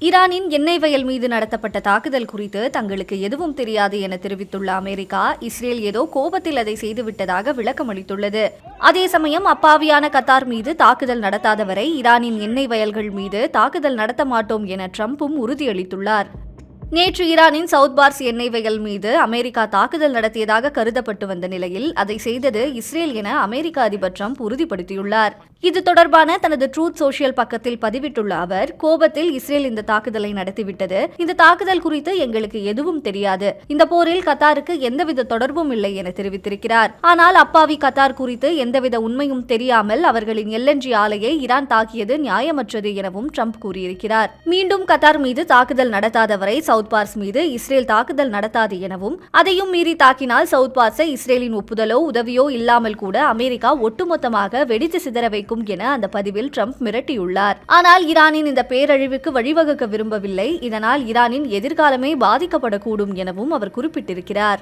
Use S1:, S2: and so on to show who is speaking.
S1: ஈரானின் எண்ணெய் வயல் மீது நடத்தப்பட்ட தாக்குதல் குறித்து தங்களுக்கு எதுவும் தெரியாது என தெரிவித்துள்ள அமெரிக்கா, இஸ்ரேல் ஏதோ கோபத்தில் அதை செய்துவிட்டதாக விளக்கம் அளித்துள்ளது. அதே சமயம் அப்பாவியான கத்தார் மீது தாக்குதல் நடத்தாதவரை ஈரானின் எண்ணெய் வயல்கள் மீது தாக்குதல் நடத்த மாட்டோம் என ட்ரம்பும் உறுதியளித்துள்ளார். நேற்று ஈரானின் சவுத் பார்ஸ் எண்ணெய் வயல் மீது அமெரிக்கா தாக்குதல் நடத்தியதாக கருதப்பட்டு வந்த நிலையில் அதை செய்தது இஸ்ரேல் என அமெரிக்க அதிபர் ட்ரம்ப் உறுதிப்படுத்தியுள்ளார். இது தொடர்பான தனது ட்ரூத் சோஷியல் பக்கத்தில் பதிவிட்டுள்ள அவர், கோபத்தில் இஸ்ரேல் இந்த தாக்குதலை நடத்திவிட்டது. இந்த தாக்குதல் குறித்து எங்களுக்கு எதுவும் தெரியாது. இந்த போரில் கத்தாருக்கு எந்தவித தொடர்பும் இல்லை என தெரிவித்திருக்கிறார். ஆனால் அப்பாவி கத்தார் குறித்து எந்தவித உண்மையும் தெரியாமல் அவர்களின் LNG ஆலையை ஈரான் தாக்கியது நியாயமற்றது எனவும் ட்ரம்ப் கூறியிருக்கிறார். மீண்டும் கத்தார் மீது தாக்குதல் நடத்தாதவரை சவுத் பார்ஸ் மீது இஸ்ரேல் தாக்குதல் நடத்தாது எனவும், அதையும் மீறி தாக்கினால் சவுத் பார்ஸை இஸ்ரேலின் ஒப்புதலோ உதவியோ இல்லாமல் கூட அமெரிக்கா ஒட்டுமொத்தமாக வெடித்து சிதற வைக்கும் என அந்த பதிவில் ட்ரம்ப் மிரட்டியுள்ளார். ஆனால் ஈரானின் இந்த பேரழிவுக்கு வழிவகுக்க விரும்பவில்லை. இதனால் ஈரானின் எதிர்காலமே பாதிக்கப்படக்கூடும் எனவும் அவர் குறிப்பிட்டிருக்கிறார்.